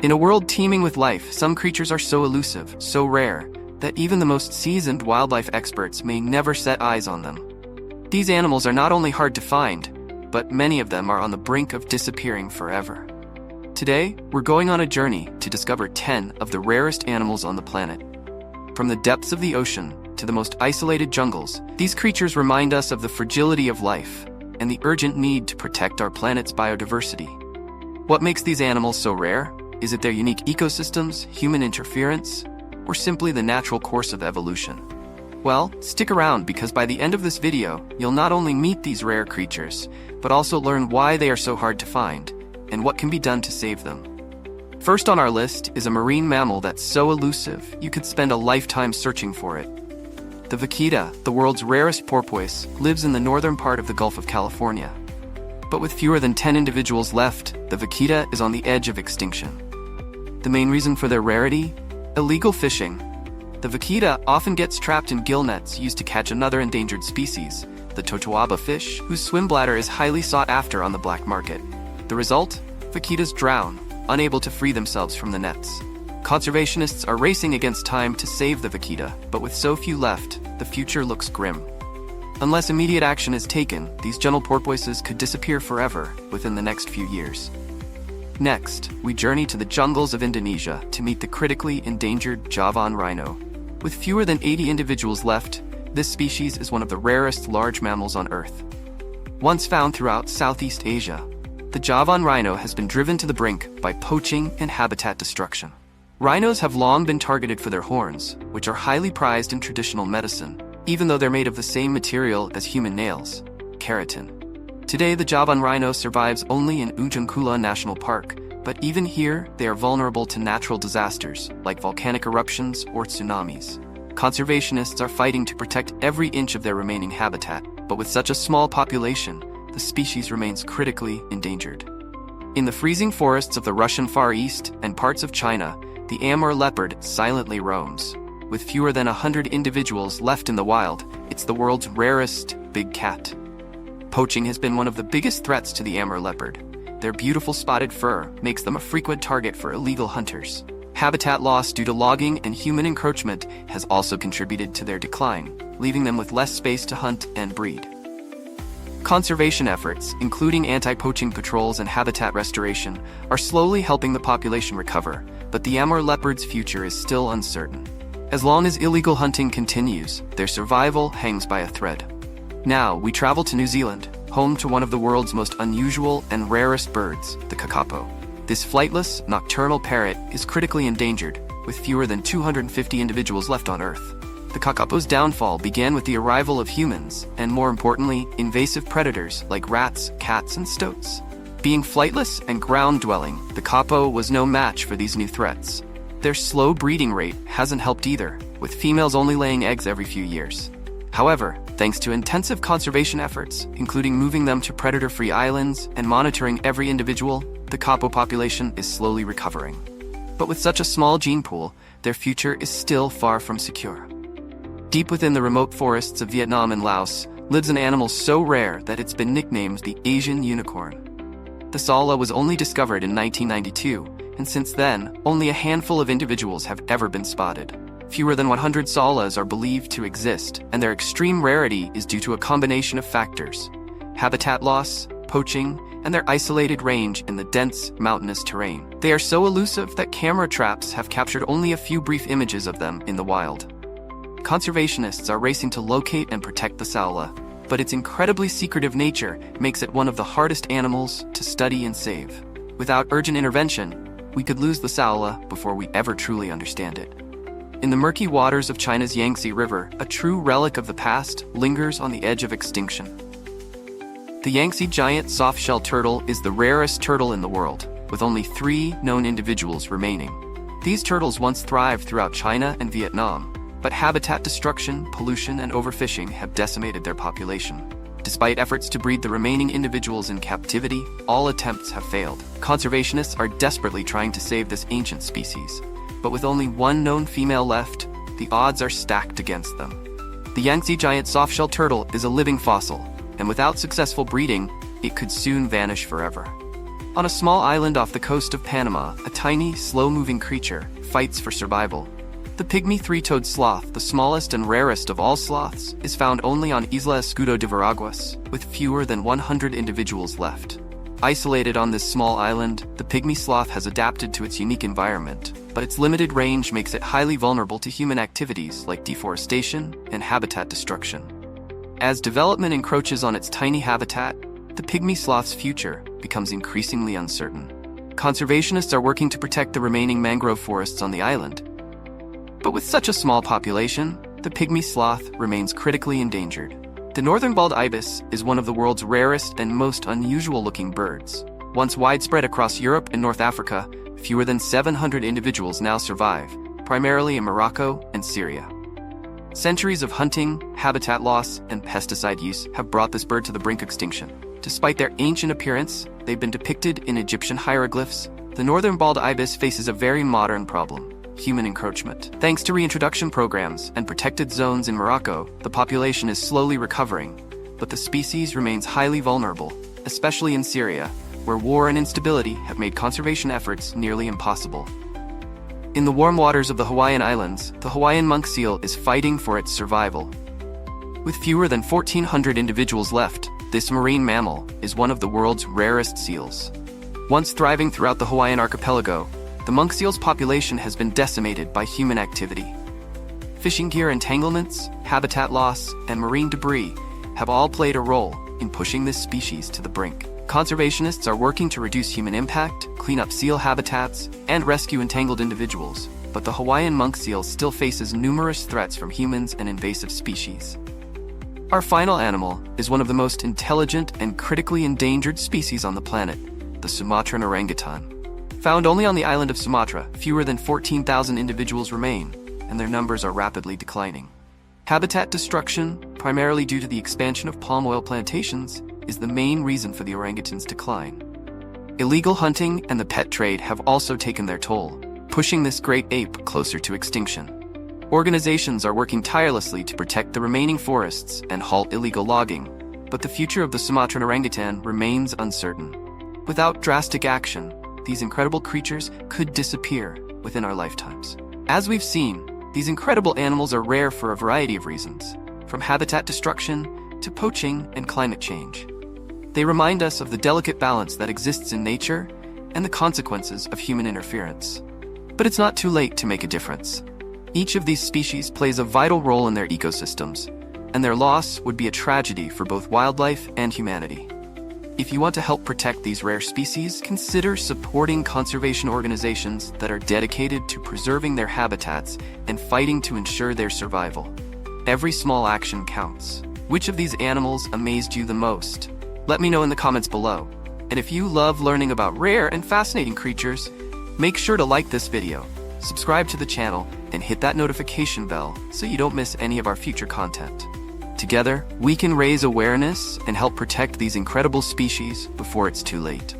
In a world teeming with life, some creatures are so elusive, so rare, that even the most seasoned wildlife experts may never set eyes on them. These animals are not only hard to find, but many of them are on the brink of disappearing forever. Today, we're going on a journey to discover 10 of the rarest animals on the planet. From the depths of the ocean to the most isolated jungles, these creatures remind us of the fragility of life and the urgent need to protect our planet's biodiversity. What makes these animals so rare? Is it their unique ecosystems, human interference, or simply the natural course of evolution? Well, stick around because by the end of this video, you'll not only meet these rare creatures, but also learn why they are so hard to find and what can be done to save them. First on our list is a marine mammal that's so elusive you could spend a lifetime searching for it. The vaquita, the world's rarest porpoise, lives in the northern part of the Gulf of California. But with fewer than 10 individuals left, the vaquita is on the edge of extinction. The main reason for their rarity? Illegal fishing. The vaquita often gets trapped in gill nets used to catch another endangered species, the totoaba fish, whose swim bladder is highly sought after on the black market. The result? Vaquitas drown, unable to free themselves from the nets. Conservationists are racing against time to save the vaquita, but with so few left, the future looks grim. Unless immediate action is taken, these gentle porpoises could disappear forever within the next few years. Next, we journey to the jungles of Indonesia to meet the critically endangered Javan rhino. With fewer than 80 individuals left, this species is one of the rarest large mammals on Earth. Once found throughout Southeast Asia, the Javan rhino has been driven to the brink by poaching and habitat destruction. Rhinos have long been targeted for their horns, which are highly prized in traditional medicine, even though they're made of the same material as human nails, keratin. Today, the Javan rhino survives only in Ujung Kulon National Park, but even here, they are vulnerable to natural disasters, like volcanic eruptions or tsunamis. Conservationists are fighting to protect every inch of their remaining habitat, but with such a small population, the species remains critically endangered. In the freezing forests of the Russian Far East and parts of China, the Amur leopard silently roams. With fewer than 100 individuals left in the wild, it's the world's rarest big cat. Poaching has been one of the biggest threats to the Amur leopard. Their beautiful spotted fur makes them a frequent target for illegal hunters. Habitat loss due to logging and human encroachment has also contributed to their decline, leaving them with less space to hunt and breed. Conservation efforts, including anti-poaching patrols and habitat restoration, are slowly helping the population recover, but the Amur leopard's future is still uncertain. As long as illegal hunting continues, their survival hangs by a thread. Now, we travel to New Zealand, home to one of the world's most unusual and rarest birds, the kakapo. This flightless, nocturnal parrot is critically endangered, with fewer than 250 individuals left on Earth. The kakapo's downfall began with the arrival of humans, and more importantly, invasive predators like rats, cats, and stoats. Being flightless and ground-dwelling, the kakapo was no match for these new threats. Their slow breeding rate hasn't helped either, with females only laying eggs every few years. However, thanks to intensive conservation efforts, including moving them to predator-free islands and monitoring every individual, the kakapo population is slowly recovering. But with such a small gene pool, their future is still far from secure. Deep within the remote forests of Vietnam and Laos lives an animal so rare that it's been nicknamed the Asian unicorn. The sala was only discovered in 1992, and since then, only a handful of individuals have ever been spotted. Fewer than 100 salas are believed to exist, and their extreme rarity is due to a combination of factors: habitat loss, poaching, and their isolated range in the dense, mountainous terrain. They are so elusive that camera traps have captured only a few brief images of them in the wild. Conservationists are racing to locate and protect the saola, but its incredibly secretive nature makes it one of the hardest animals to study and save. Without urgent intervention, we could lose the saola before we ever truly understand it. In the murky waters of China's Yangtze River, a true relic of the past lingers on the edge of extinction. The Yangtze giant soft-shell turtle is the rarest turtle in the world, with only 3 known individuals remaining. These turtles once thrived throughout China and Vietnam, but habitat destruction, pollution, and overfishing have decimated their population. Despite efforts to breed the remaining individuals in captivity, all attempts have failed. Conservationists are desperately trying to save this ancient species, but with only 1 known female left, the odds are stacked against them. The Yangtze giant soft-shell turtle is a living fossil, and without successful breeding, it could soon vanish forever. On a small island off the coast of Panama, a tiny, slow-moving creature fights for survival. The pygmy three-toed sloth, the smallest and rarest of all sloths, is found only on Isla Escudo de Veraguas, with fewer than 100 individuals left. Isolated on this small island, the pygmy sloth has adapted to its unique environment, but its limited range makes it highly vulnerable to human activities like deforestation and habitat destruction. As development encroaches on its tiny habitat, the pygmy sloth's future becomes increasingly uncertain. Conservationists are working to protect the remaining mangrove forests on the island. But with such a small population, the pygmy sloth remains critically endangered. The northern bald ibis is one of the world's rarest and most unusual-looking birds. Once widespread across Europe and North Africa, fewer than 700 individuals now survive, primarily in Morocco and Syria. Centuries of hunting, habitat loss, and pesticide use have brought this bird to the brink of extinction. Despite their ancient appearance, they've been depicted in Egyptian hieroglyphs. The northern bald ibis faces a very modern problem: human encroachment. Thanks to reintroduction programs and protected zones in Morocco, the population is slowly recovering, but the species remains highly vulnerable, especially in Syria, where war and instability have made conservation efforts nearly impossible. In the warm waters of the Hawaiian Islands, the Hawaiian monk seal is fighting for its survival. With fewer than 1,400 individuals left, this marine mammal is one of the world's rarest seals. Once thriving throughout the Hawaiian archipelago, the monk seal's population has been decimated by human activity. Fishing gear entanglements, habitat loss, and marine debris have all played a role in pushing this species to the brink. Conservationists are working to reduce human impact, clean up seal habitats, and rescue entangled individuals, but the Hawaiian monk seal still faces numerous threats from humans and invasive species. Our final animal is one of the most intelligent and critically endangered species on the planet, the Sumatran orangutan. Found only on the island of Sumatra, fewer than 14,000 individuals remain, and their numbers are rapidly declining. Habitat destruction, primarily due to the expansion of palm oil plantations, is the main reason for the orangutan's decline. Illegal hunting and the pet trade have also taken their toll, pushing this great ape closer to extinction. Organizations are working tirelessly to protect the remaining forests and halt illegal logging, but the future of the Sumatran orangutan remains uncertain. Without drastic action, these incredible creatures could disappear within our lifetimes. As we've seen, these incredible animals are rare for a variety of reasons, from habitat destruction to poaching and climate change. They remind us of the delicate balance that exists in nature and the consequences of human interference. But it's not too late to make a difference. Each of these species plays a vital role in their ecosystems, and their loss would be a tragedy for both wildlife and humanity. If you want to help protect these rare species, consider supporting conservation organizations that are dedicated to preserving their habitats and fighting to ensure their survival. Every small action counts. Which of these animals amazed you the most? Let me know in the comments below. And if you love learning about rare and fascinating creatures, make sure to like this video, subscribe to the channel, and hit that notification bell so you don't miss any of our future content. Together, we can raise awareness and help protect these incredible species before it's too late.